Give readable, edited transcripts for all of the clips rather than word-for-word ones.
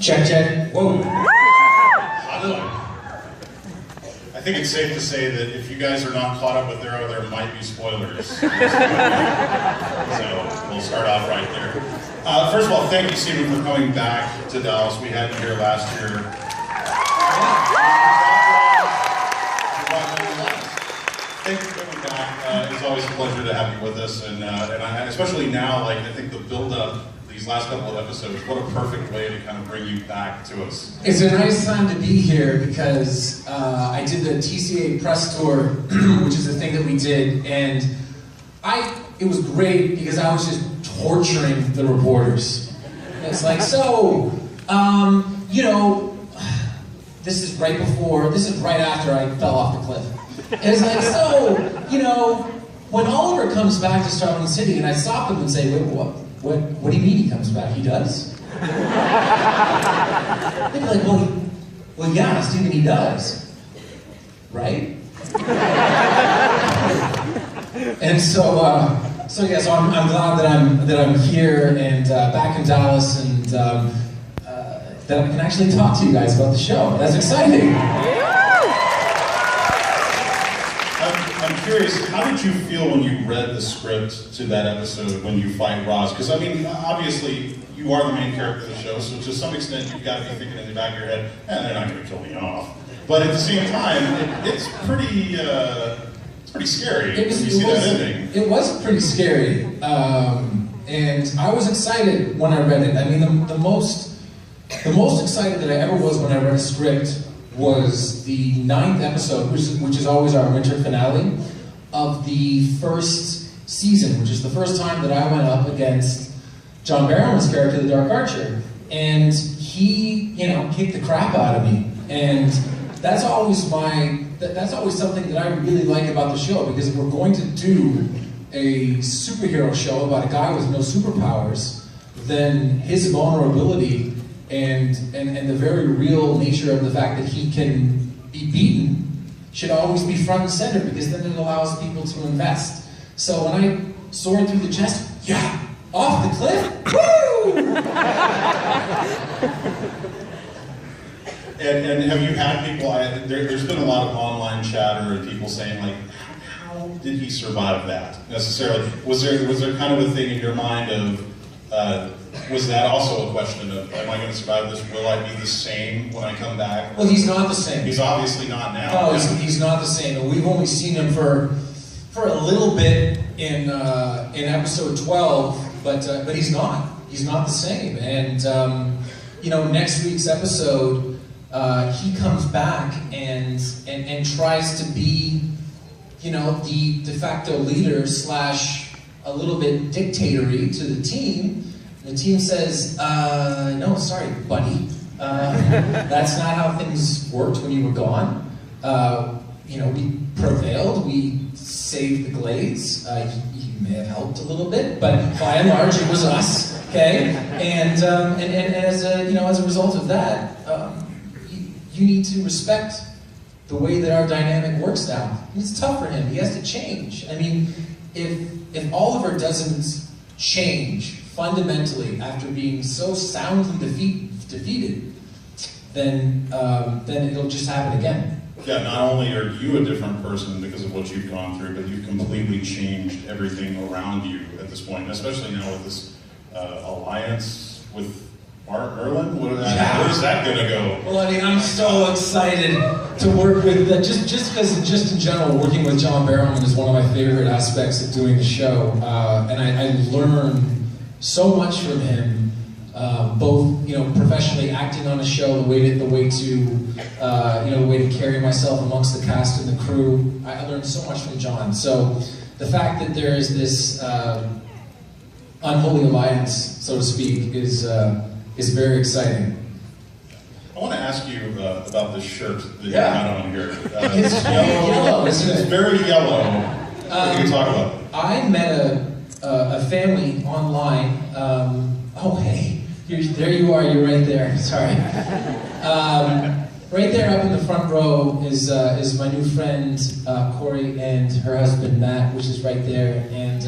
Check, check. Whoa. I think it's safe to say that if you guys are not caught up with Arrow, there might be spoilers. So we'll start off right there. First of all, thank you, Stephen, for coming back to Dallas. We had you here last year. Thank you for coming back. It's always a pleasure to have you with us, and especially now, like I think the build-up these last couple of episodes, what a perfect way to kind of bring you back to us. It's a nice time to be here because I did the TCA press tour, which is a thing that we did, and it was great because I was just torturing the reporters. It's like, so, you know, this is right after I fell off the cliff. And it's like, so, you know, when Oliver comes back to Starling City, and I stop him and say, wait, what do you mean he comes back? He does? They'd be like, well, yeah, Stephen, he does. Right? And so yeah, so I'm glad that I'm here and back in Dallas, and that I can actually talk to you guys about the show. That's exciting. I'm curious, how did you feel when you read the script to that episode when you fight Roz? Because, I mean, obviously, you are the main character of the show, so to some extent, you've got to be thinking in the back of your head, they're not going to kill me off. But at the same time, it's pretty scary when you see that ending. It was pretty scary, and I was excited when I read it. I mean, the most excited that I ever was when I read a script was the 9th episode, which is always our winter finale, of the first season, which is the first time that I went up against John Barrowman's character, the Dark Archer. And he, you know, kicked the crap out of me. And that's always something that I really like about the show, because if we're going to do a superhero show about a guy with no superpowers, then his vulnerability and the very real nature of the fact that he can be beaten should always be front and center, because then it allows people to invest. So when I soared through the chest, yeah, off the cliff, woo! And have you had people, there's been a lot of online chatter and people saying, like, how did he survive that, necessarily? Was there kind of a thing in your mind of, was that also a question of, am I going to survive this? Will I be the same when I come back? Well, he's not the same. He's obviously not now. No, he's not the same. And we've only seen him for a little bit in episode 12, but he's not. He's not the same. And you know, next week's episode, he comes back and tries to be, you know, the de facto leader / a little bit dictatory to the team. The team says, no, sorry, buddy. That's not how things worked when you were gone. You know, we prevailed, we saved the Glades. You may have helped a little bit, but by and large, it was us, okay? And as a result of that, you need to respect the way that our dynamic works now. It's tough for him, he has to change. I mean, if Oliver doesn't change fundamentally after being so soundly defeated, then it'll just happen again. Yeah, not only are you a different person because of what you've gone through, but you've completely changed everything around you at this point, especially now with this alliance with Mark Merlin. Where's that going to go? Well, I mean, I'm so excited to work with, just because in general, working with John Barrowman is one of my favorite aspects of doing the show, and I learn so much from him, both, you know, professionally acting on a show, the way to carry myself amongst the cast and the crew. I learned so much from John. So the fact that there is this unholy alliance, so to speak, is very exciting. I want to ask you about this shirt that you got on here. It's yellow, isn't it? It's very yellow. What can you talk about? I met a family online. Oh, hey, there you are. You're right there. Sorry. Right there, up in the front row, is my new friend Corey and her husband Matt, which is right there. And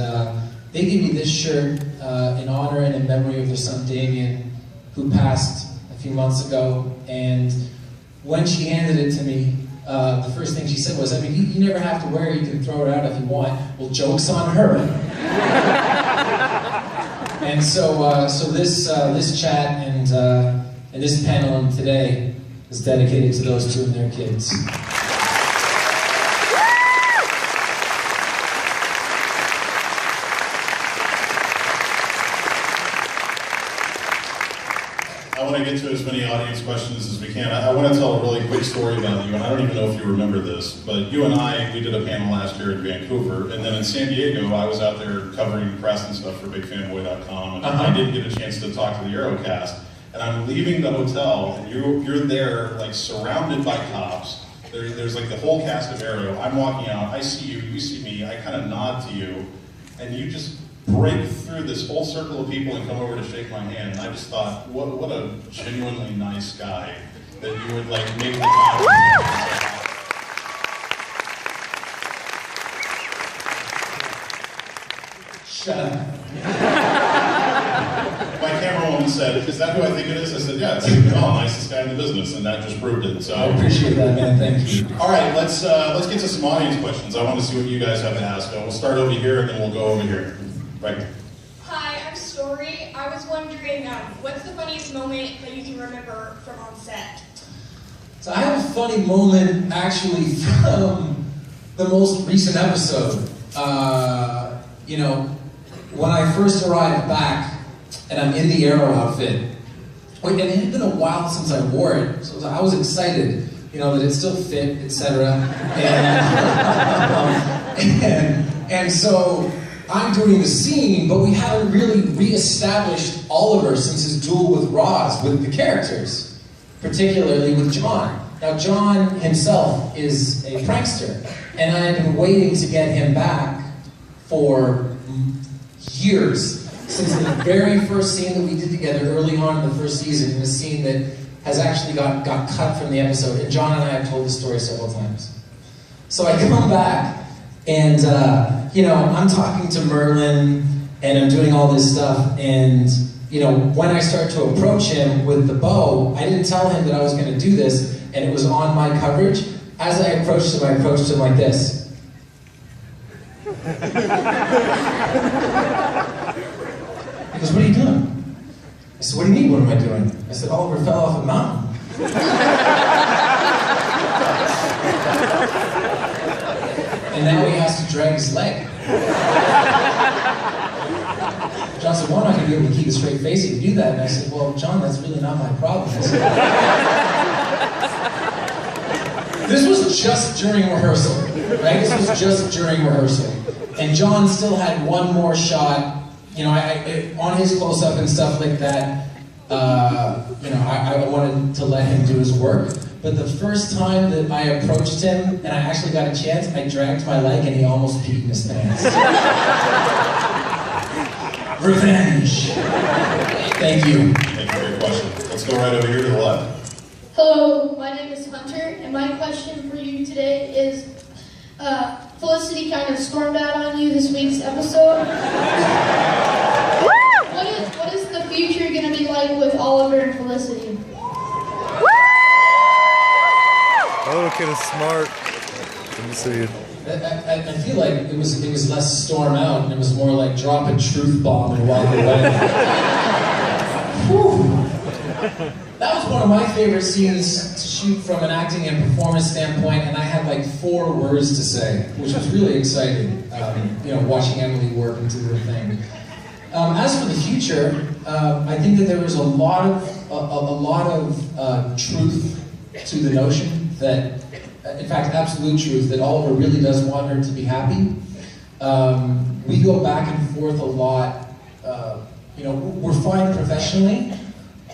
they gave me this shirt in honor and in memory of their son Damien, who passed a few months ago. And when she handed it to me, the first thing she said was, I mean, you never have to wear it, you can throw it out if you want. Well, joke's on her. And so this chat and this panel today is dedicated to those two and their kids. I want to get to as many audience questions as we can. I want to tell a really quick story about you, and I don't even know if you remember this, but you and we did a panel last year in Vancouver, and then in San Diego, I was out there covering press and stuff for BigFanboy.com, and I didn't get a chance to talk to the Aerocast, and I'm leaving the hotel, and you're there, like, surrounded by cops. There's like the whole cast of Aero. I'm walking out, I see you, you see me, I kind of nod to you, and you just break through this whole circle of people and come over to shake my hand, and I just thought, what a genuinely nice guy that you would like make the time. Shut up. My camerawoman said, "Is that who I think it is?" I said, "Yeah, it's nicest guy in the business," and that just proved it. So I appreciate that, man. Thank you. All right, let's get to some audience questions. I want to see what you guys have to ask. We'll start over here, and then we'll go over here. Right. Hi, I'm Story. I was wondering, what's the funniest moment that you can remember from on set? So I have a funny moment, actually, from the most recent episode. You know, when I first arrived back, and I'm in the Aero outfit, and it had been a while since I wore it, so I was excited, you know, that it still fit, etc. And so I'm doing the scene, but we haven't really re-established Oliver since his duel with Roz, with the characters, particularly with John. Now, John himself is a prankster, and I have been waiting to get him back for years, since the very first scene that we did together early on in the first season, in a scene that has actually got cut from the episode, and John and I have told the story several times. So I come back, and you know, I'm talking to Merlin, and I'm doing all this stuff, and you know, when I start to approach him with the bow, I didn't tell him that I was going to do this, and it was on my coverage. As I approached him like this. He goes, "What are you doing?" I said, "What do you mean, what am I doing?" I said, "Oliver fell off a mountain." And now he has to drag his leg. John said, "Well, I'm not going to be able to keep a straight face if you do that." And I said, "Well, John, that's really not my problem." This was just during rehearsal, right? This was just during rehearsal. And John still had one more shot, you know, on his close-up and stuff like that. You know, I wanted to let him do his work. But the first time that I approached him, and I actually got a chance, I dragged my leg and he almost peed in his pants. Revenge. Thank you. Thank you for your question. Let's go right over here to the left. Hello, my name is Hunter, and my question for you today is, Felicity kind of stormed out on you this week's episode. What is the future going to be like with Oliver and Felicity? That little kid is smart. Let me see it. I feel like it was less storm out, and it was more like drop a truth bomb and walk away. Whew. That was one of my favorite scenes to shoot from an acting and performance standpoint, and I had like 4 words to say, which was really exciting. You know, watching Emily work and do her thing. As for the future, I think that there was a lot of truth to the notion that, in fact, absolute truth, that Oliver really does want her to be happy. We go back and forth a lot. You know, we're fine professionally,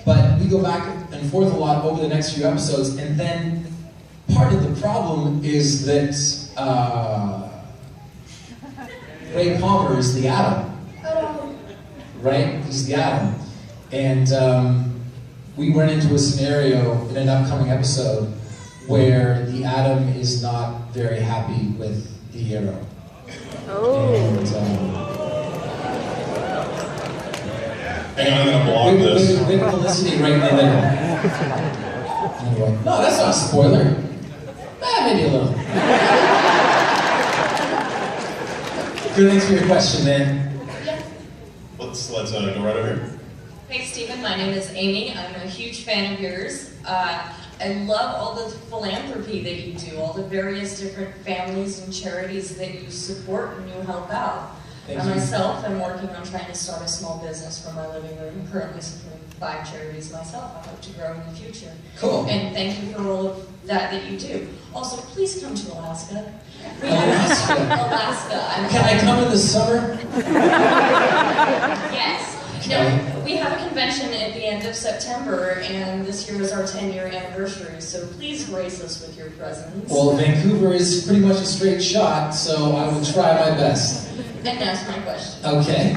but we go back and forth a lot over the next few episodes, and then part of the problem is that Ray Palmer is the Atom, right? He's the Atom. And we run into a scenario in an upcoming episode where the Atom is not very happy with the hero. Oh. And Hang on, I'm gonna block this. With Felicity right in the middle. Anyway, no, that's not a spoiler. Maybe a little. Good, thanks for your question, man. Let's go right over here. Hey Stephen, my name is Amy. I'm a huge fan of yours. I love all the philanthropy that you do, all the various different families and charities that you support and you help out. Thank I you. myself am working on trying to start a small business from my living room, currently supporting 5 charities myself. I hope to grow in the future. Cool. And thank you for all of that you do. Also, please come to Alaska. Alaska? Alaska. Can I come in the summer? Yes. Okay. No, we have a convention at the end of September, and this year is our 10-year anniversary, so please grace us with your presence. Well, Vancouver is pretty much a straight shot, so I will try my best. And that's my question. Okay.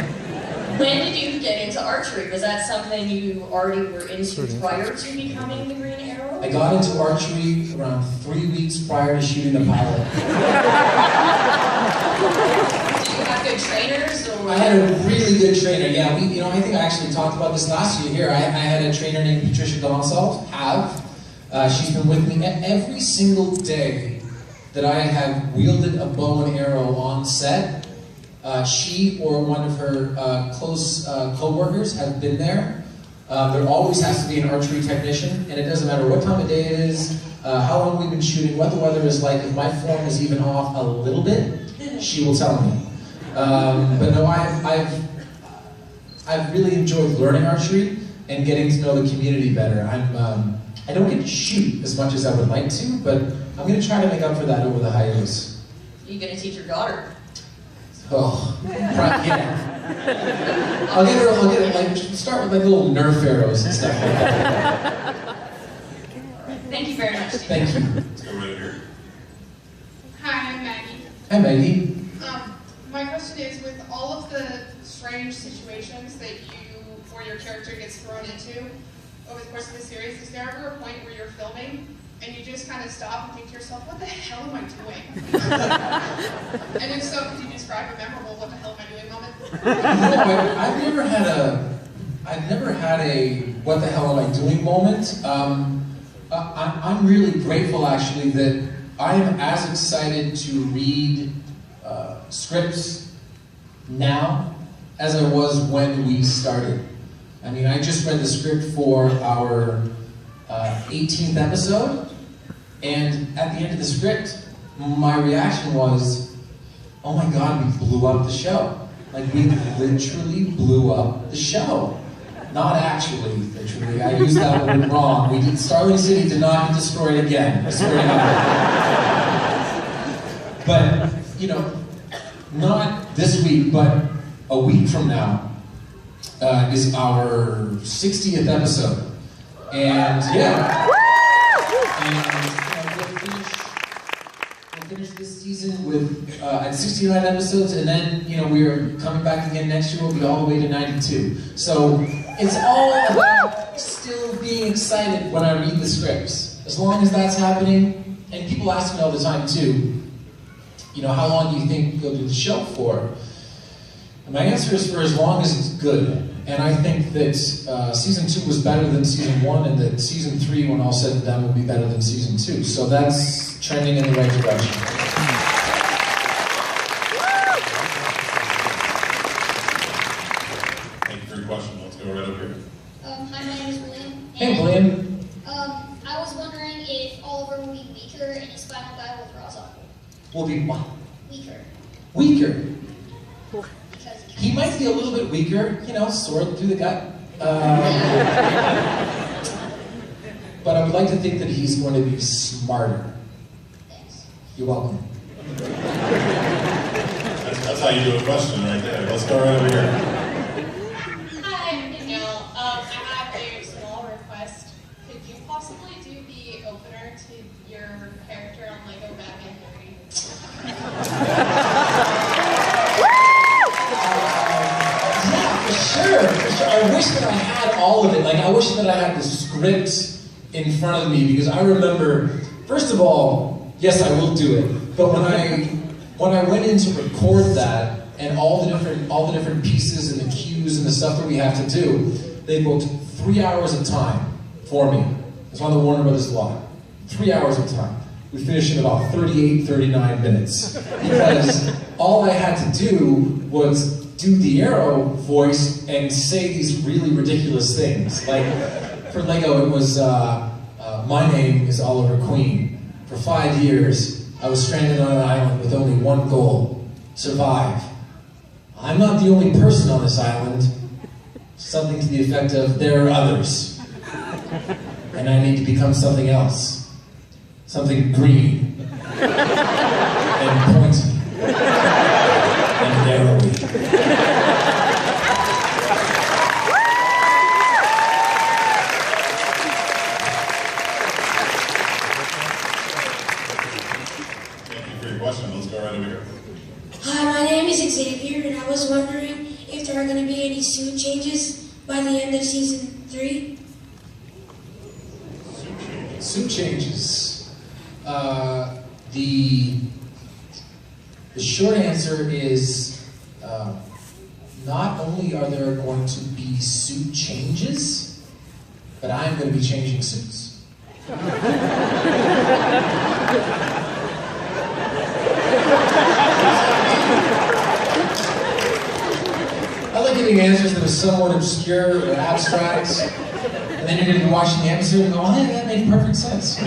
When did you get into archery? Was that something you already were into prior to becoming the Green Arrow? I got into archery around 3 weeks prior to shooting the pilot. Do you have good trainers? Or? I had a really good trainer. Yeah, I think I actually talked about this last year here. I had a trainer named Patricia Gonsalves. She's been with me every single day that I have wielded a bow and arrow on set. She or one of her close co-workers have been there. There always has to be an archery technician, and it doesn't matter what time of day it is, how long we've been shooting, what the weather is like. If my form is even off a little bit, she will tell me. But no, I've really enjoyed learning archery and getting to know the community better. I don't get to shoot as much as I would like to, but I'm going to try to make up for that over the hiatus. Are you going to teach your daughter? Oh, yeah. I'll get her, start with little Nerf arrows and stuff like that. Thank you very much, Steve. Thank you. Let's go right here. Hi, I'm Maggie. Hi, Maggie. My question is, with all of the strange situations that or your character gets thrown into over the course of the series, is there ever a point where you're filming and you just kind of stop and think to yourself, what the hell am I doing? And if so, could you describe a memorable what the hell am I doing moment? No, I've never had a what the hell am I doing moment. I'm really grateful actually that I am as excited to read scripts now as I was when we started. I mean, I just read the script for our 18th episode, and at the end of the script, my reaction was, oh my God, we blew up the show. Like, we literally blew up the show. Not actually, literally. I used that word wrong. Starling City did not get destroyed again. I swear to God. But, not this week, but a week from now is our 60th episode. And yeah. And we'll finish this season with at 69 episodes, and then we're coming back again next year. We'll be all the way to 92. So it's all about still being excited when I read the scripts. As long as that's happening, and people ask me all the time too, how long do you think you'll do the show for? And my answer is for as long as it's good. And I think that season 2 was better than season 1, and that season 3, when all said and done, will be better than season 2. So that's trending in the right direction. Thank you for your question. Let's go right over here. Hi, my name is William. Hey, William. I was wondering if Oliver will be weaker in his final battle with Raza. Will be what? Weaker. Weaker. Because He might be a little bit weaker, sword through the gut. But I would like to think that he's going to be smarter. Thanks. You're welcome. That's how you do a question right there. Let's go right over here. Hi, I'm Danielle. I have a small request. Could you possibly do the opener to your character on Lego Batman 3? Yeah, for sure. I wish that I had all of it. I wish that I had the script in front of me, because I remember, first of all, yes, I will do it. But when I went in to record that, and all the different pieces and the cues issues and the stuff that we have to do, they booked 3 hours of time for me. It's on the Warner Brothers lot. 3 hours of time. We finished in about 38, 39 minutes. Because all I had to do was do the Arrow voice and say these really ridiculous things. Like, for Lego, it was, my name is Oliver Queen. For 5 years, I was stranded on an island with only one goal: survive. I'm not the only person on this island. Something to the effect of, there are others. And I need to become something else. Something green. And pointy. And arrowy. Question. Let's go right over here. Hi, my name is Xavier, and I was wondering if there are going to be any suit changes by the end of season 3. Suit changes. The short answer is not only are there going to be suit changes, but I'm going to be changing suits. I like giving answers that are somewhat obscure or abstract, and then you're going to be watching the episode and go, oh, yeah, that made perfect sense.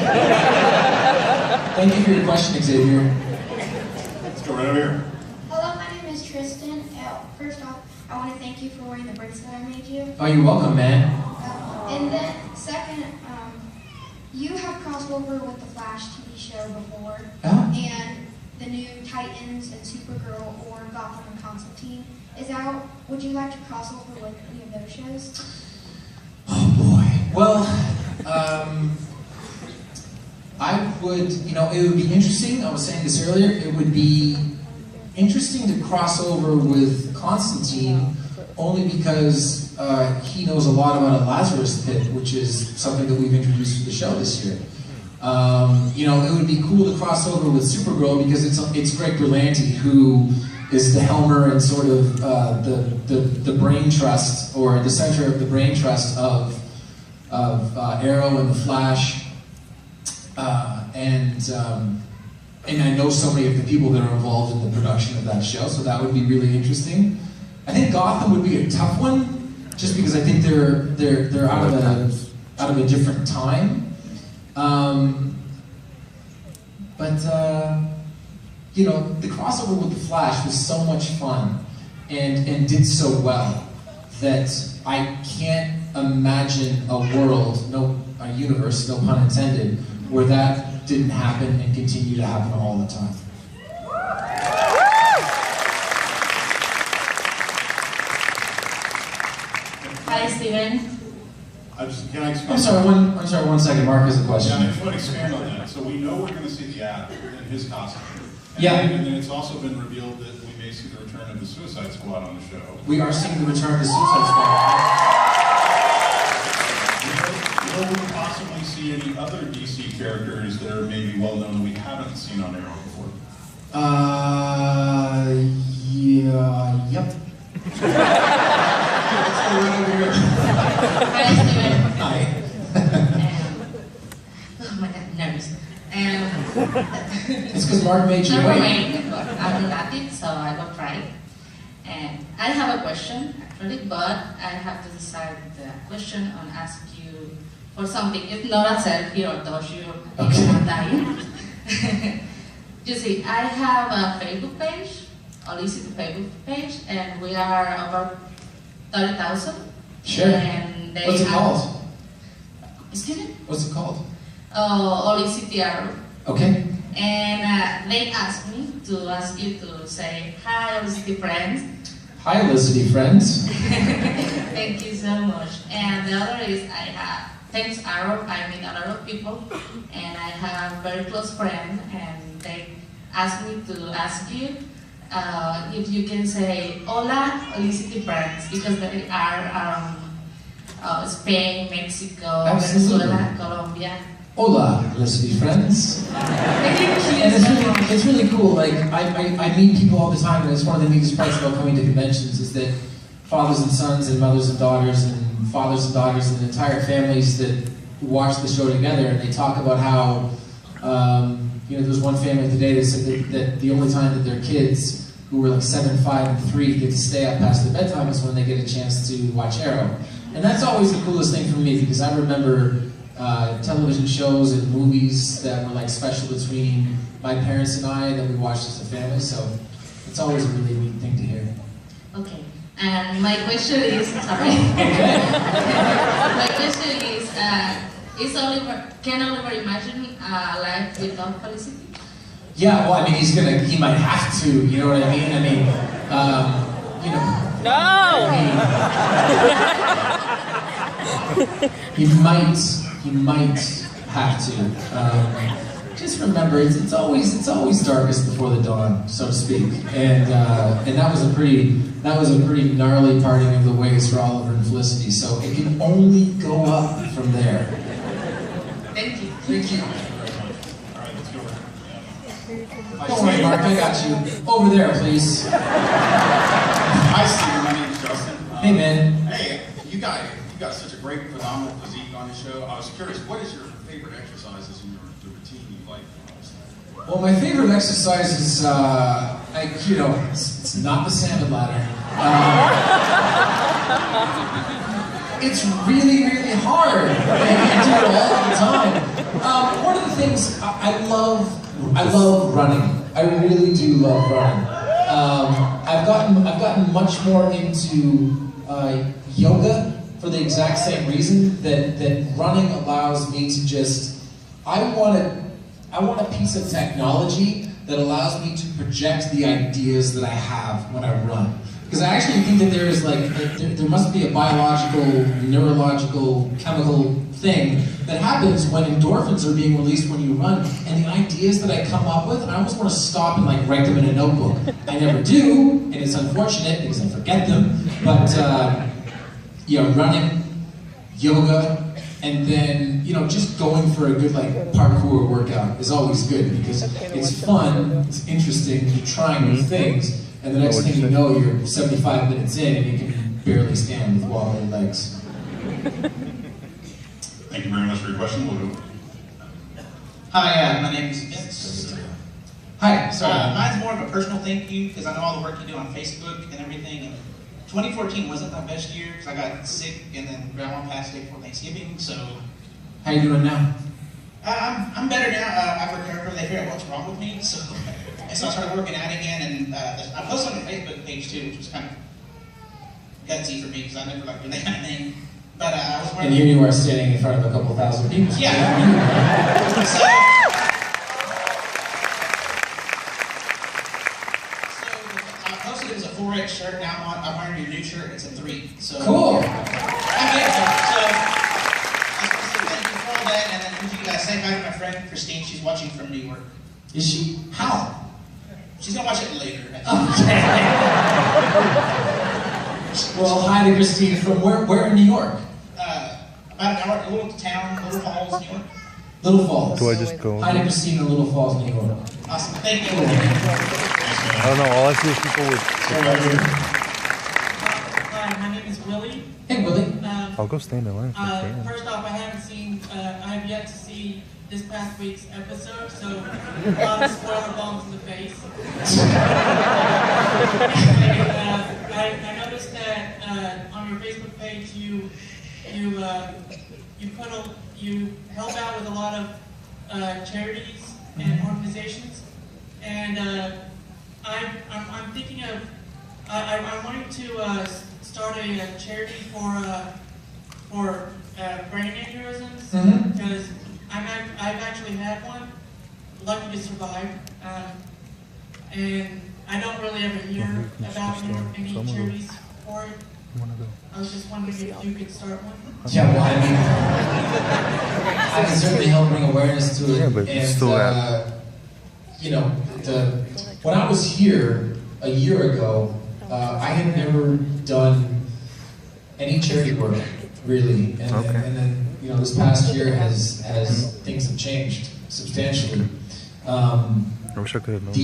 Thank you for your question, Xavier. Let's go right over here. Hello, my name is Tristan. First off, I want to thank you for wearing the bracelet I made you. Oh, you're welcome, man. And then, second, you have crossed over with the Flash TV show before, and the new Titans and Supergirl or Gotham and Constantine is out. Would you like to cross over with any of those shows? Oh boy. Well, I would, it would be interesting. I was saying this earlier. It would be interesting to cross over with Constantine, only because he knows a lot about a Lazarus pit, which is something that we've introduced to the show this year. It would be cool to cross over with Supergirl because it's Greg Berlanti who is the Helmer and sort of the brain trust, or the center of the brain trust of Arrow and the Flash, and I know so many of the people that are involved in the production of that show, so that would be really interesting. I think Gotham would be a tough one, just because I think they're out of a different time. The crossover with the Flash was so much fun and did so well that I can't imagine a world, a universe, no pun intended, where that didn't happen and continue to happen all the time. Hi, Steven. Can I expand? I'm sorry, one second. Mark has a question. Yeah, I just want to expand on that. So we know we're going to see the ad in his costume. And then it's also been revealed that we may see the return of the Suicide Squad on the show. We are seeing the return of the Suicide Squad. Will we possibly see any other DC characters that are maybe well known that we haven't seen on Arrow before? Yep. Hi, Steven. Hi. Oh my God, nervous. It's because Mark made you Never wait. mind. I'm not it, so I will try. And I have a question, actually, but I have to decide the question and ask you for something. It's not a selfie or touch you if you are dying. You see, I have a Facebook page, Olicity Facebook page, and we are over 30,000. Sure. And What's it called? Excuse me? What's it called? Olicity Arrow. Okay. And they asked me to ask you to say, hi, Olicity friends. Hi, Olicity friends. Thank you so much. And the other is I have, thanks Arrow, I meet a lot of people, and I have very close friends, and they asked me to ask you if you can say, hola, Olicity friends, because they are Spain, Mexico, Venezuela, Colombia. Hola, Olicity friends. Thank you And so much. it's really cool. Like I meet people all the time, and it's one of the neatest parts about coming to conventions is that fathers and sons and mothers and daughters and fathers and daughters and entire families that watch the show together, and they talk about how, you know, there was one family today that said that the only time that their kids, who were like 7, 5, and 3, get to stay up past their bedtime is when they get a chance to watch Arrow. And that's always the coolest thing for me, because I remember television shows and movies that were like special between my parents and I that we watched as a family, so it's always a really neat thing to hear. Okay, and my question is, sorry. My question is Oliver, can Oliver imagine a life without Felicity? Yeah, well, I mean, he might have to, you know what I mean? I mean, you know. No! He might have to. Just remember, it's always darkest before the dawn, so to speak. And that was a pretty gnarly parting of the ways for Oliver and Felicity. So it can only go up from there. Thank you. Thank you. All right, let's go. Don't worry, Mark, I got you. Over there, please. Hi, Steve. My name is Justin. Hey, man. Hey, you got such a great, phenomenal physique on the show. I was curious, what is your favorite exercises in your routine you like? Well, my favorite exercise is, it's not the salmon ladder. It's really, really hard. And I do it all the time. One of the things I love running. I really do love running. I've gotten much more into yoga for the exact same reason that running allows me to just. I want a piece of technology that allows me to project the ideas that I have when I run. Because I actually think that there is there must be a biological, neurological, chemical thing that happens when endorphins are being released when you run, and the ideas that I come up with, I almost want to stop and write them in a notebook. I never do, and it's unfortunate because I forget them, but running, yoga, and then, just going for a good parkour workout is always good because it's fun, it's interesting, you're trying new things, and the next thing you know, you're 75 minutes in and you can barely stand with wobbly legs. Thank you very much for your question. We'll go. Hi, my name is Vince. Hi, sorry. Mine's more of a personal thank you because I know all the work you do on Facebook and everything. And 2014 wasn't my best year because I got sick and then Grandma passed away before Thanksgiving. So, how you doing now? I'm better now. I've recovered. They figured out what's wrong with me, so I started working out again. And I posted on your Facebook page too, which was kind of gutsy for me because I never liked doing that kind of thing. But I was wondering. And here you are standing in front of a couple thousand people. Yeah. So I posted it was a 4X shirt. Now I'm wearing your new shirt. It's a 3. So cool. I'm grateful. So I just want to say thank you for all that, and then would you say hi to my friend Christine? She's watching from New York. Is she? How? She's gonna watch it later. Okay. Well, hi to Christine from where in New York? About an hour, a little town, Little Falls, New York. Little Falls. Do I just go? Hi to Christine in Little Falls, New York. Awesome, thank you. I don't know, all I see is people with... Hi, my name is Willie. Hey, Willie. I'll go stand in line if I can. First off, I have yet to see this past week's episode, so a lot of spoiler bombs in the face. I noticed that on your Facebook page you help out with a lot of charities and organizations, and I'm thinking of I'm wanting to start a charity for brain aneurysms because I've actually had one, lucky to survive, and I don't really ever hear about any charities for it. I was just wondering if you could start one. Yeah, well, I mean, I can certainly help bring awareness to it. Yeah, but and, still when I was here a year ago, I had never done any charity work, really. And then, this past year has things have changed substantially. I wish I could have known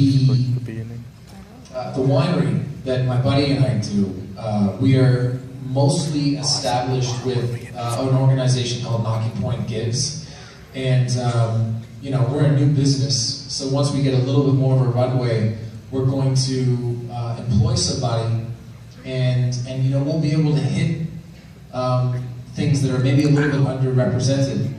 The winery that my buddy and I do, We are mostly established with an organization called Knocking Point Gives, and we're a new business. So once we get a little bit more of a runway, we're going to employ somebody, and we'll be able to hit things that are maybe a little bit underrepresented.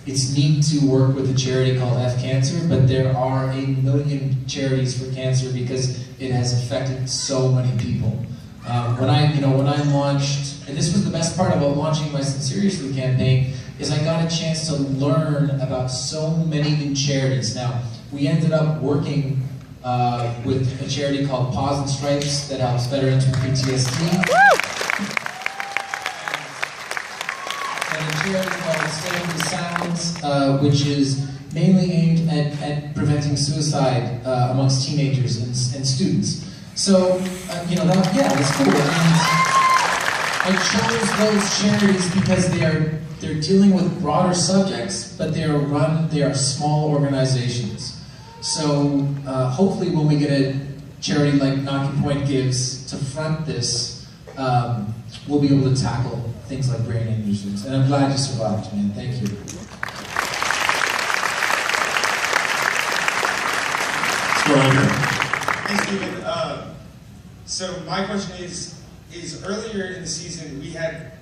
It's neat to work with a charity called F Cancer, but there are 1 million charities for cancer because it has affected so many people. When I launched, and this was the best part about launching my Sinceriously campaign, is I got a chance to learn about so many new charities. Now, we ended up working with a charity called Paws and Stripes that helps veterans with PTSD. And a charity called Stand with Silence, which is mainly aimed at preventing suicide amongst teenagers and students. So, that's cool. And I chose those charities because they're dealing with broader subjects, but they are small organizations. So hopefully when we get a charity like Knocking Point Gives to front this, we'll be able to tackle things like brain aneurysms. And I'm glad you survived, man. Thank you. Hey, Stephen. So my question is earlier in the season we had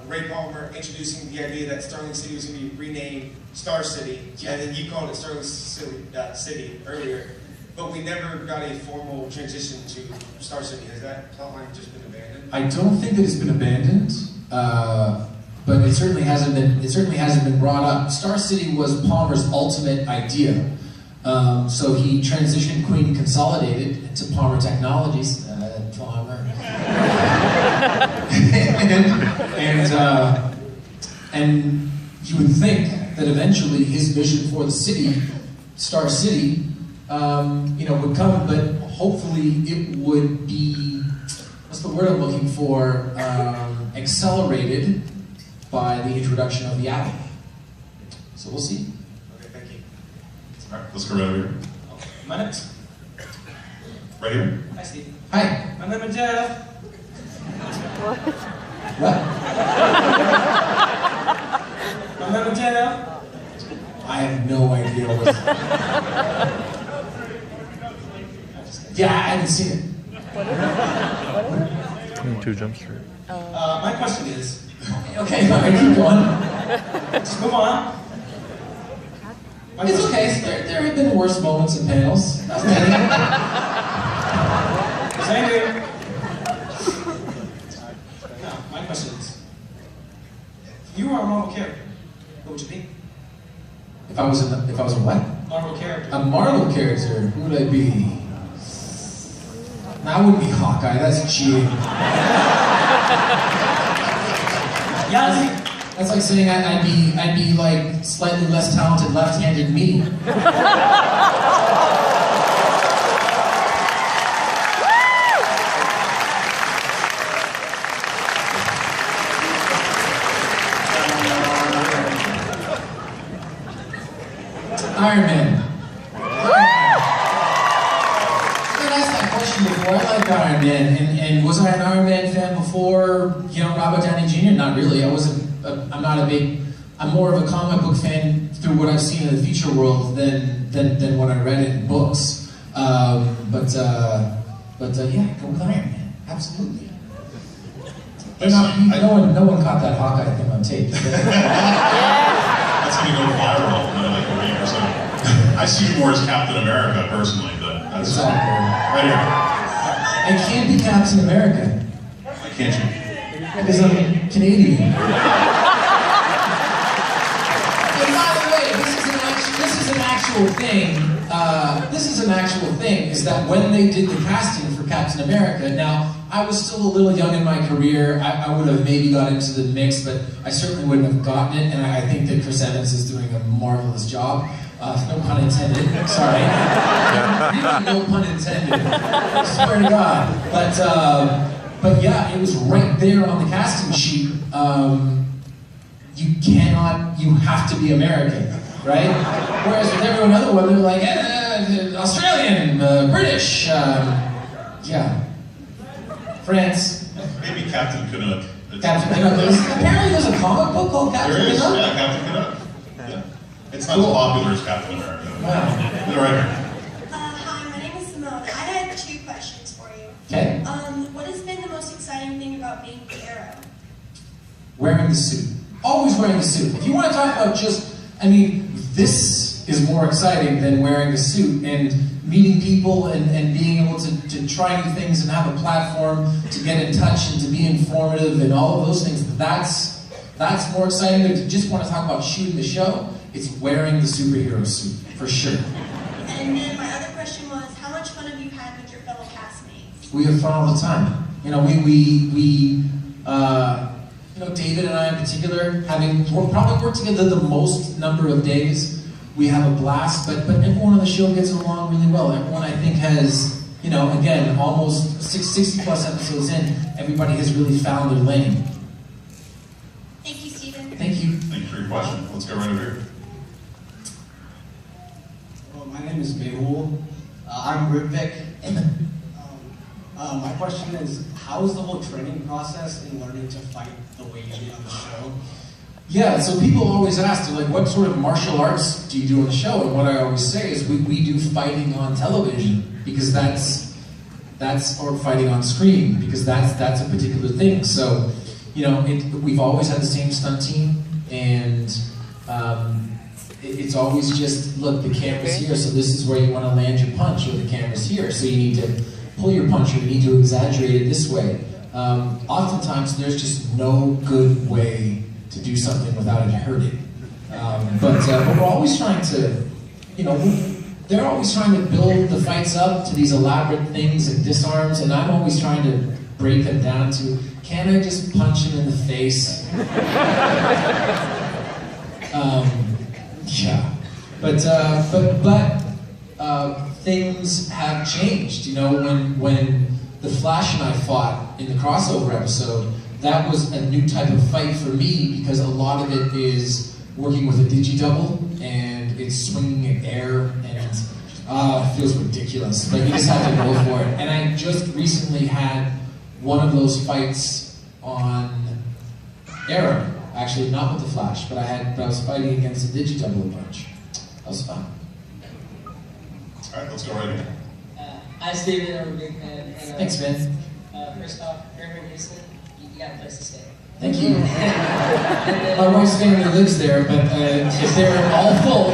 Ray Palmer introducing the idea that Sterling City was going to be renamed Star City, and then you called it Sterling City earlier, but we never got a formal transition to Star City. Has that plotline just been abandoned? I don't think that it's been abandoned, but it certainly hasn't been brought up. Star City was Palmer's ultimate idea. So he transitioned Queen Consolidated to Palmer Technologies. Palmer. and you would think that eventually his vision for the city, Star City, would come, but hopefully it would be, what's the word I'm looking for, accelerated by the introduction of the Apple. So we'll see. Okay, thank you. All right, let's go right over here. My name's... Right here. Hi, Steve. Hi. My name is Jeff. What? My name is Jeff. I have no idea what. Yeah, I haven't seen it. 2 Jump Street. My question is... Okay, all right, keep going. Just move on. It's okay. There have been worse moments in panels. Thank you. Now, my question is, if you were a Marvel character, what would you be? If I was a what? Marvel character. A Marvel character. Who would I be? I wouldn't be Hawkeye. That's cheating. Yeah. That's like saying I'd be like slightly less talented left-handed me. Iron Man. I've asked that question before. I like Iron Man, and was I an Iron Man fan before? Robert Downey Jr. Not really. I'm more of a comic book fan through what I've seen in the feature world than what I read in books. But yeah, go with Iron Man. Absolutely. No one caught that Hawkeye thing on tape. That's going to go viral in like a week or so. I see you more as Captain America personally, but that's exactly. Right here. I can't be Captain America. Why can't you? Because I'm Canadian. And by the way, this is an actual thing, is that when they did the casting for Captain America, now, I was still a little young in my career. I would have maybe got into the mix, but I certainly wouldn't have gotten it, and I think that Chris Evans is doing a marvelous job. No pun intended. Sorry. Really, no pun intended. I swear to God. But yeah, it was right there on the casting sheet. You have to be American, right? Whereas with everyone other one, they're like, Australian, British. Yeah. France. Maybe Captain Canuck. Captain Canuck. Apparently there's a comic book called Captain There is, Canuck? yeah, Captain Canuck. Yeah. It's not as popular as Captain America. Wow. You're right here. Hi, my name is Simone. I had 2 questions for you. Okay. What has been the most exciting thing about being the Arrow? Wearing the suit. Always wearing the suit. If you want to talk about just, I mean, this is more exciting than wearing the suit and meeting people and being able to try new things and have a platform to get in touch and to be informative and all of those things. That's more exciting than to just want to talk about shooting the show. It's wearing the superhero suit, for sure. And then my other question was, how much fun have you had with your fellow castmates? We have fun all the time. You know, you know, David and I in particular, we'll probably worked together the most number of days. We have a blast, but everyone on the show gets along really well. Everyone, I think, has, you know, again, almost 60 plus episodes in, everybody has really found their lane. Thank you, Stephen. Thank you. Thank you for your question. Let's go right over here. Well, my name is Mehul. I'm Rivik. My question is, how is the whole training process in learning to fight the way you did on the show? Yeah, so people always ask, they're like, what sort of martial arts do you do on the show? And what I always say is we do fighting on television, because or fighting on screen, because that's a particular thing. So, you know, we've always had the same stunt team, and it's always just, look, the camera's here, so this is where you want to land your punch, or the camera's here, so you need to pull your punch, or you need to exaggerate it this way. Oftentimes, there's just no good way to do something without it hurting. But we're always trying to, you know, they're always trying to build the fights up to these elaborate things and disarms, and I'm always trying to break them down to, can I just punch him in the face? Yeah, but things have changed. You know, when the Flash and I fought in the crossover episode, that was a new type of fight for me, because a lot of it is working with a digi-double, and it's swinging in air, and it feels ridiculous, but you just have to go for it. And I just recently had one of those fights on Arrow. Actually, not with the Flash, but I was fighting against a digi-double a bunch. That was fun. All right, let's go right here. Hi, Steven. I'm a big fan. And, Thanks, man. First off, you're in Houston. You got a place to stay. Thank you. My wife's family lives there, but if they're all full.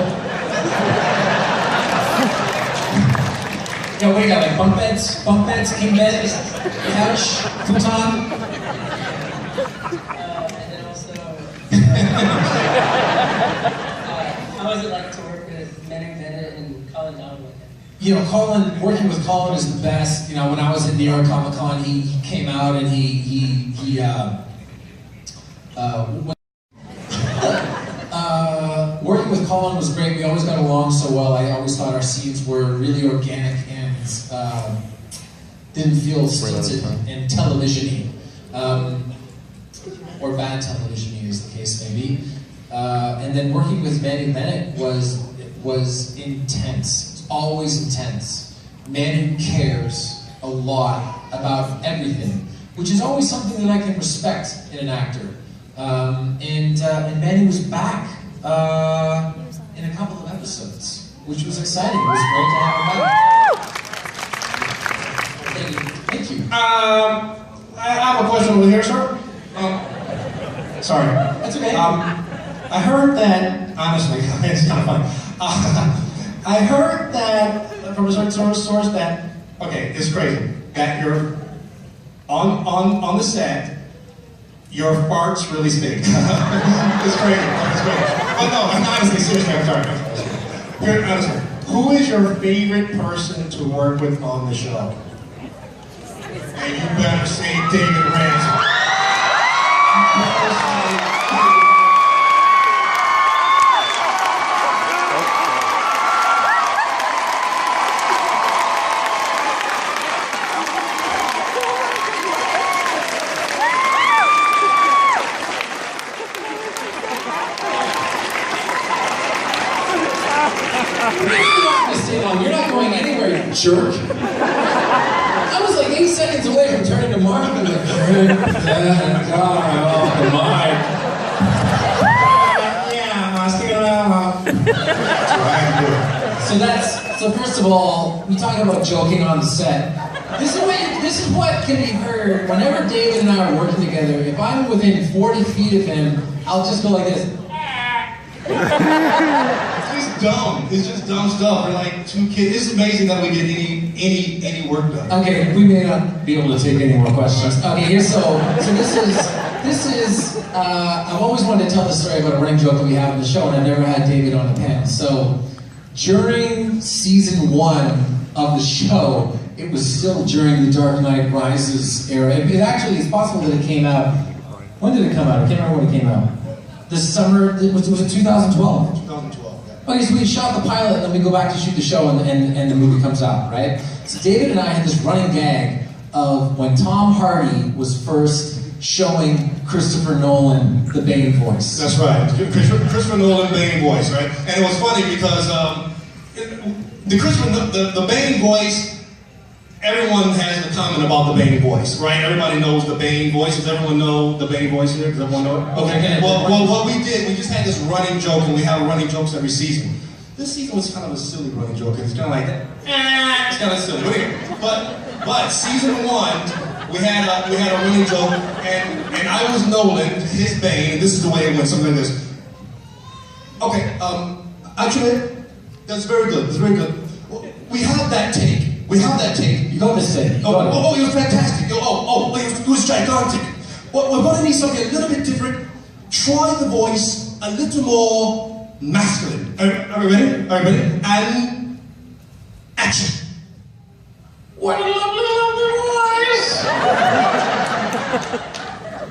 Yeah, what do you got, like bunk beds, king beds, couch, futon? And then also, how is it like to work with Manning Bennett and Colin Donovan? You know, working with Colin is the best. You know, when I was at New York Comic Con, he came out and working with Colin was great. We always got along so well. I always thought our scenes were really organic and didn't feel stilted and television-y. Or bad television-y, as the case may be. And then working with Manny Bennett was intense. Always intense. Man who cares a lot about everything, which is always something that I can respect in an actor. And Manny was back in a couple of episodes, which was exciting. It was great to have him back. Thank you. I have a question over here, sir. Sorry. That's okay. I heard that, honestly, it's kind of funny. I heard that from a certain source that, okay, it's crazy, that you're on the set, your farts really stink. It's crazy. Oh no, I'm honestly, seriously, I'm sorry. Here, honestly, who is your favorite person to work with on the show? And you better say David Ramsey. You're not going anywhere, you jerk. I was like 8 seconds away from turning to Mark and like, off the mic. So first of all, we talk about joking on the set. This is what can be heard whenever David and I are working together. If I'm within 40 feet of him, I'll just go like this. It's just dumb. It's just dumb stuff. We're like two kids. It's amazing that we get any work done. Okay, we may not be able to take any more questions. Okay, so this is I've always wanted to tell the story about a running joke that we have in the show, and I've never had David on a pen. So during season 1 of the show, it was still during the Dark Knight Rises era. It actually, it's possible that it came out. When did it come out? I can't remember when it came out. The summer, was it 2012? 2012, yeah. Okay, so we shot the pilot, and then we go back to shoot the show, and the movie comes out, right? So David and I had this running gag of when Tom Hardy was first showing Christopher Nolan the Bane voice. That's right. Christopher Nolan Bane voice, right? And it was funny because the Bane voice, everyone has a comment about the Bane voice, right? Everybody knows the Bane voice. Does everyone know the Bane voice here? Does everyone know it? Okay. Well, what we did, we just had this running joke, and we have running jokes every season. This season was kind of a silly running joke. It's kind of like that. It's kind of silly. But season 1, we had a running joke, and I was Nolan, his Bane, and this is the way it went, something like this. Okay, actually, that's very good. That's very good. We have that take. We have that take. You got this take. It was fantastic. It was gigantic. But we're going to need something a little bit different. Try the voice a little more masculine. Are we ready? Are we ready? And action. What a lovely voice!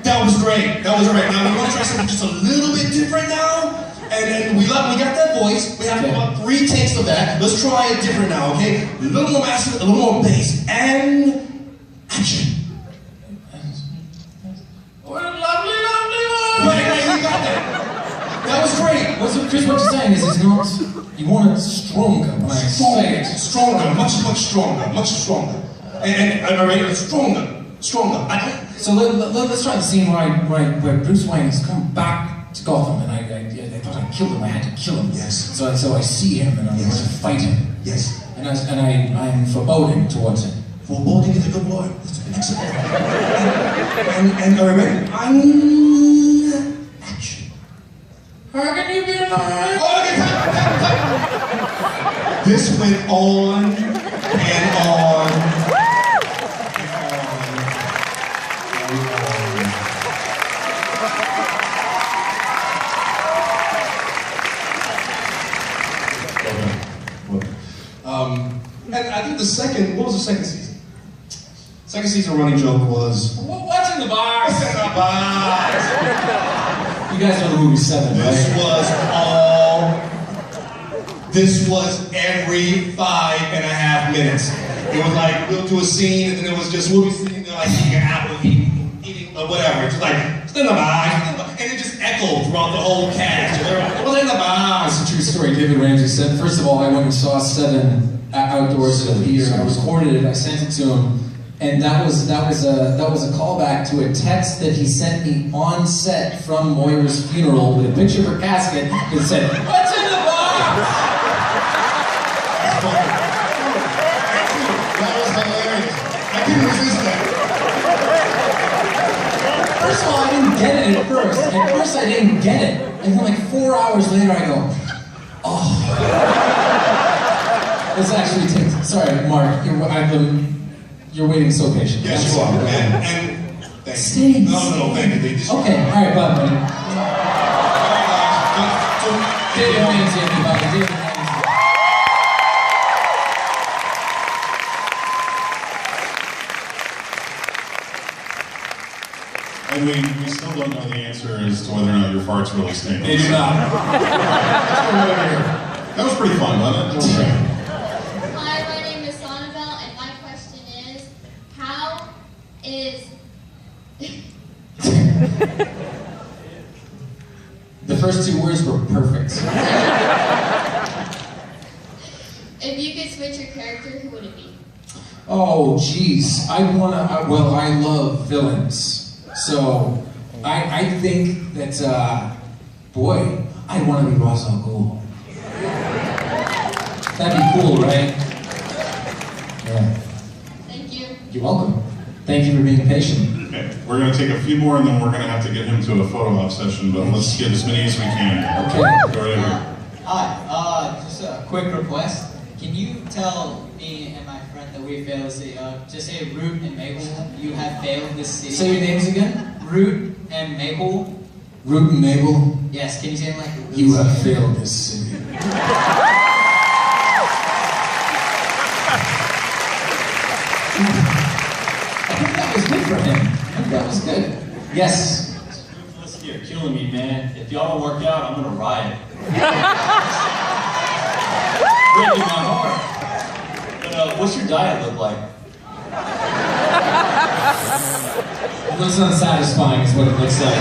That was great. That was great. Now we want to try something just a little bit different now. And we got that voice. We have about 3 takes of that. Let's try it different now, okay? A little more masculine, a little more bass. And action. What a lovely voice! Right, we got that. That was great. Chris, what you're saying is not, you want it stronger when I say it. Stronger, much stronger, much stronger. And I'm ready, stronger. So let's try the scene where Bruce Wayne has come back to Gotham, and I thought I killed him. I had to kill him. Yes. So I see him, and I'm going to fight him. Yes. And I'm foreboding towards him. Foreboding is a good word. Excellent. And are we ready? Action. How can you be alive? Okay, time. This went on and on. And I think what was the second season? Second season running joke was... What's in the box? What's in the box? You guys know the movie 7, right? This was every 5.5 minutes. It was like, we'll do a scene, and then it was just, we'll be sitting there like eating an apple, eating whatever. It's just like, it's in the box. And it just echoed throughout the whole cast. It was in the box. It's a true story. David Ramsey said, first of all, I went and saw 7 outdoors at a theater. I recorded it, I sent it to him, and that was a callback to a text that he sent me on set from Moira's funeral with a picture of her casket that said, "What's in the box?" That was hilarious. I couldn't resist that. First of all, I didn't get it at first. At first, I didn't get it, and then like 4 hours later, I go, "Oh." This actually takes. Sorry, Mark. You're waiting so patiently. Yes, you are. And thank you. No, thank you. Okay, all right, bye, buddy. David Ramsey, everybody. David Ramsey. And we still don't know the answer as to whether or not your farts really stink. They do not. That was pretty fun, wasn't it? Hi, my name is Sonabelle, and my question is, how is... The first 2 words were perfect. If you could switch your character, who would it be? Oh, geez. I love villains. So, I think that, boy, I want to be Ra's al Ghul. That'd be cool, right? Yeah. Thank you. You're welcome. Thank you for being patient. Okay, we're going to take a few more and then we're going to have to get him to a photo op session, but let's get as many as we can. Okay. Go right ahead. Hi, just a quick request. Can you tell me and my friend that we failed to say, just say Root and Maple, you have failed this city. Say your names again? Root and Maple. Root and Mabel. Yes, can you say it like Root? You have failed this city. I think that was good for him. I think that was good. Yes. Listen, you're killing me, man. If y'all don't work out, I'm gonna riot. Breaking my heart. But what's your diet look like? It looks unsatisfying is what it looks like.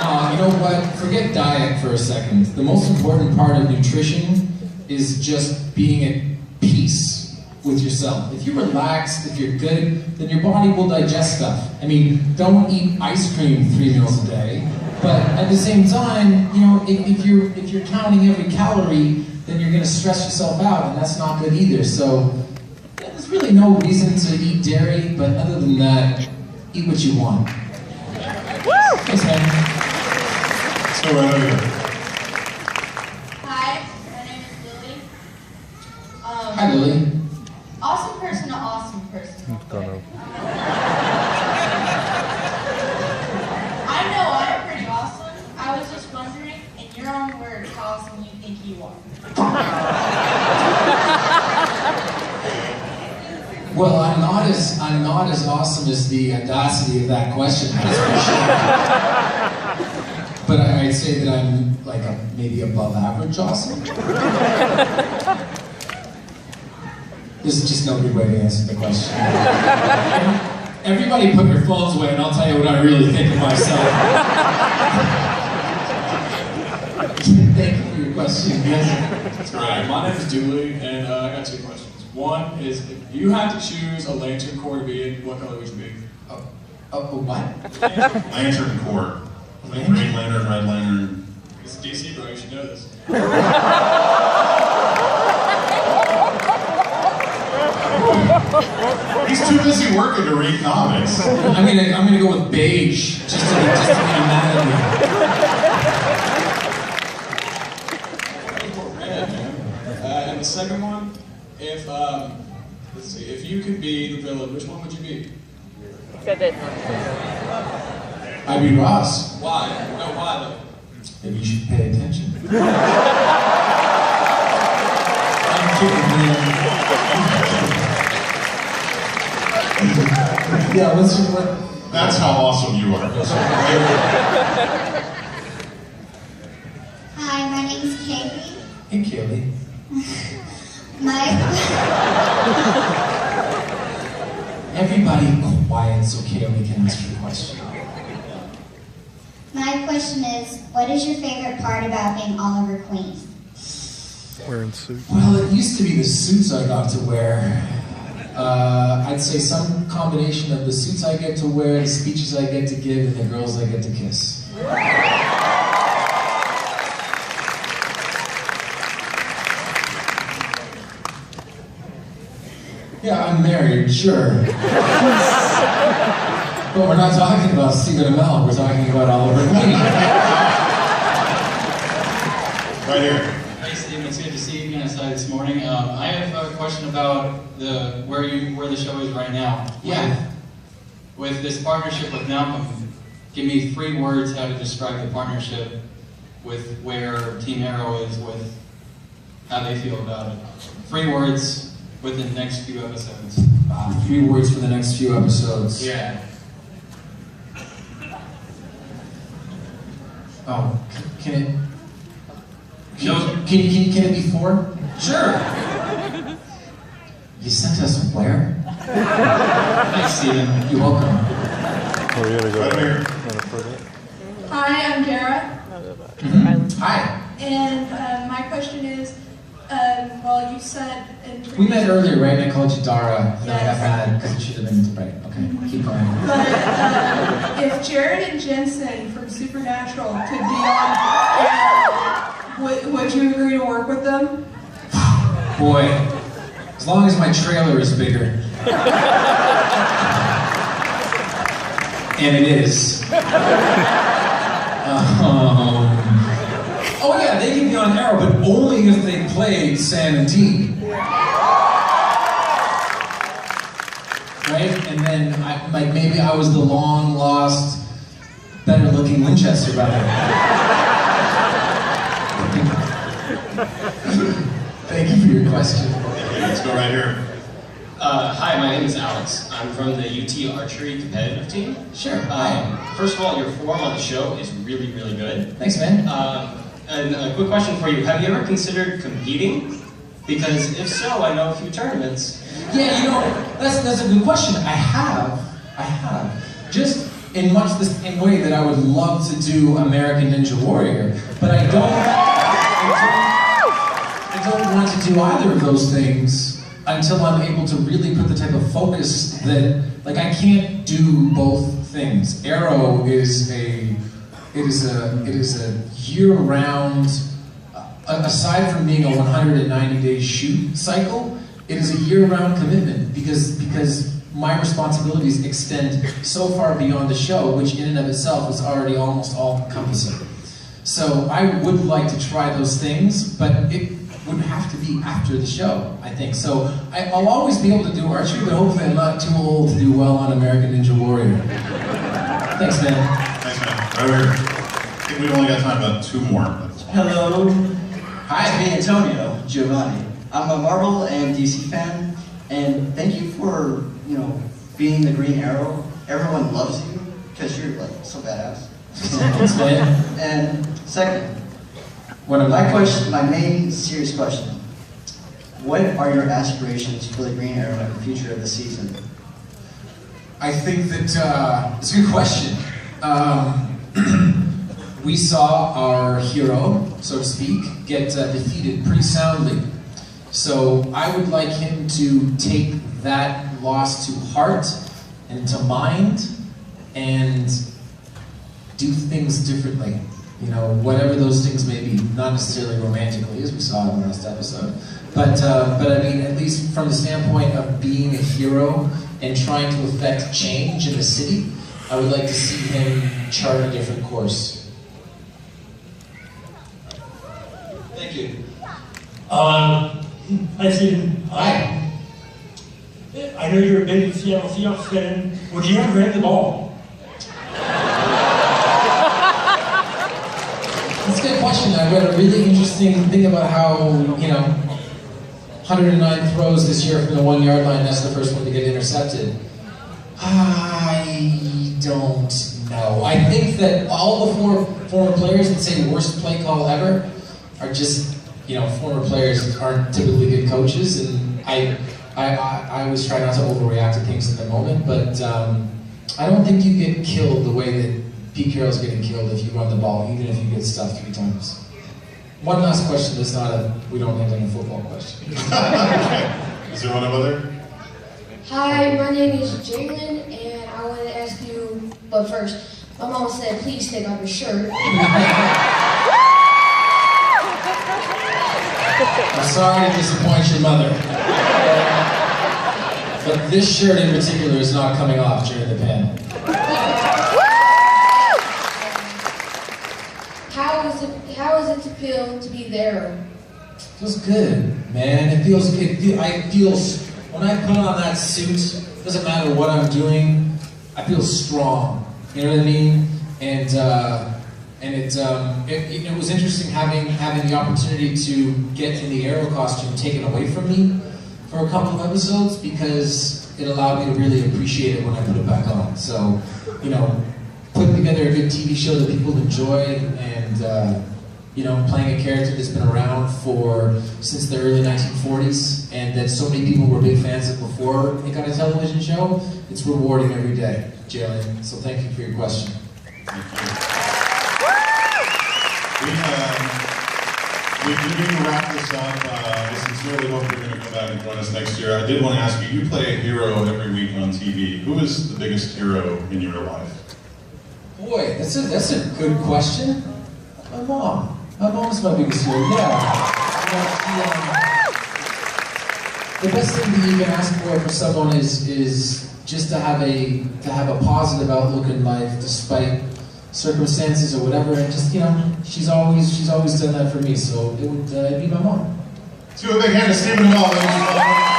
No, you know what? Forget diet for a second. The most important part of nutrition is just being at peace with yourself. If you're relaxed, if you're good, then your body will digest stuff. I mean, don't eat ice cream 3 meals a day, but at the same time, you know, if you're counting every calorie, then you're gonna stress yourself out, and that's not good either. So there's really no reason to eat dairy, but other than that, eat what you want. Thanks, man. Let's go right over here. Hi, my name is Lily. Hi, Lily. Awesome person to awesome person. Don't know. I know I'm pretty awesome. I was just wondering, in your own words, how awesome you think you are. Well, I'm not as awesome as the audacity of that question has for sure. But I'd say that I'm like maybe above average awesome. This is just no good way to answer the question. Everybody put your phones away and I'll tell you what I really think of myself. Thank you for your question. Yes. Alright, my name is Dooley, and I got 2 questions. One is, if you had to choose a lantern core to be in, what color would you be? What? Lantern Corps. Like Green Lantern, Red Lantern. It's DC, bro, you should know this. He's too busy working to read comics. I'm gonna go with beige, just to be mad at me. And the second one, if let's see, if you could be the villain, which one would you be? I'd be Ross. Why? No, why though? Maybe you should pay attention. I'm kidding, man. Yeah, what? That's how awesome you are. Hi, my name's Kaylee. Hey, Kaylee. Everybody quiet so Kaylee can ask your question. My question is, what is your favorite part about being Oliver Queen? Wearing suits. Well, it used to be the suits I got to wear. I'd say some combination of the suits I get to wear, the speeches I get to give, and the girls I get to kiss. Yeah, I'm married, sure. But we're not talking about Stephen Amell, we're talking about Oliver Queen. Right here. Hey Stephen, it's good to see you again outside this morning. I have a question about where the show is right now. Yeah. With this partnership with Malcolm, give me 3 words how to describe the partnership with where Team Arrow is with how they feel about it. 3 words within the next few episodes. 3 words for the next few episodes. Yeah. Oh, can it be 4? Sure. You sent us where? Thanks, Stephen. You're welcome. Oh, you gotta go right here. Hi, I'm Kara. Hi. And my question is, Well, you said in We met earlier, right? And I called you Dara, and I got mad because it should have been right. Okay, keep going. But if Jared and Jensen from Supernatural could be on air, would you agree to work with them? Boy, as long as my trailer is bigger. And it is. Oh yeah, they can be on Arrow, but only if they played Sam and Dean. Right? And then, maybe I was the long-lost, better-looking Winchester brother. Thank you for your question. Let's go right here. Hi, my name is Alex. I'm from the UT Archery competitive team. Sure. First of all, your form on the show is really, really good. Thanks, man. And a quick question for you. Have you ever considered competing? Because if so, I know a few tournaments. Yeah, you know, that's a good question. I have. Just in much the same way that I would love to do American Ninja Warrior, but I don't want to do either of those things until I'm able to really put the type of focus that, like, I can't do both things. Arrow is a year-round, aside from being a 190-day shoot cycle, it is a year-round commitment because my responsibilities extend so far beyond the show, which in and of itself is already almost all-encompassing. So I would like to try those things, but it would have to be after the show, I think. So I'll always be able to do archery, but hopefully I'm not too old to do well on American Ninja Warrior. Thanks, man. Thanks, man. Right here. I think we've only got time for about two more. Hello. Hi, me Antonio Giovanni. I'm a Marvel and DC fan, and thank you for, being the Green Arrow. Everyone loves you because you're like so badass. Thanks, man. And second, my main serious question: what are your aspirations for the Green Arrow in the future of the season? I think that it's a good question. We saw our hero, so to speak, get defeated pretty soundly. So I would like him to take that loss to heart and to mind and do things differently. Whatever those things may be, not necessarily romantically, as we saw in the last episode, but I mean, at least from the standpoint of being a hero and trying to affect change in the city, I would like to see him chart a different course. Thank you. Hi, Stephen. Hi. I know you're a big Seattle Seahawks fan. Would you ever hit the ball? That's a good question. I read a really interesting thing about how, 109 throws this year from the 1 yard line, that's the first one to get intercepted. I don't know. I think that all the former players that say worst play call ever are just, former players aren't typically good coaches, and I always try not to overreact to things in the moment, but I don't think you get killed the way that Pete Carroll's getting killed if you run the ball, even if you get stuffed 3 times. One last question that's not we don't end on a football question. Is there one over there? Hi, my name is Jalen, and I want to ask you, but first, my mom said, please take off your shirt. I'm sorry to disappoint your mother, but this shirt in particular is not coming off during the panel. How is it to feel to be there? Feels good, man. It feels, when I put on that suit, doesn't matter what I'm doing, I feel strong. You know what I mean? And it was interesting having the opportunity to get in the Arrow costume taken away from me for a couple of episodes, because it allowed me to really appreciate it when I put it back on. So, putting together a good TV show that people enjoy, and playing a character that's been around since the early 1940s, and that so many people were big fans of before it got a television show, it's rewarding every day, Jalen. So thank you for your question. We We need to wrap this up. I sincerely hope you're going to come back and join us next year. I did want to ask you, you play a hero every week on TV. Who is the biggest hero in your life? Boy, that's a good question. My mom. My mom's my biggest hero. Yeah. The best thing that you can ask for someone is just to have a positive outlook in life despite circumstances or whatever, and just she's always done that for me. So it would be my mom. Let's give a big hand to Stephen Amell, ladies and gentlemen.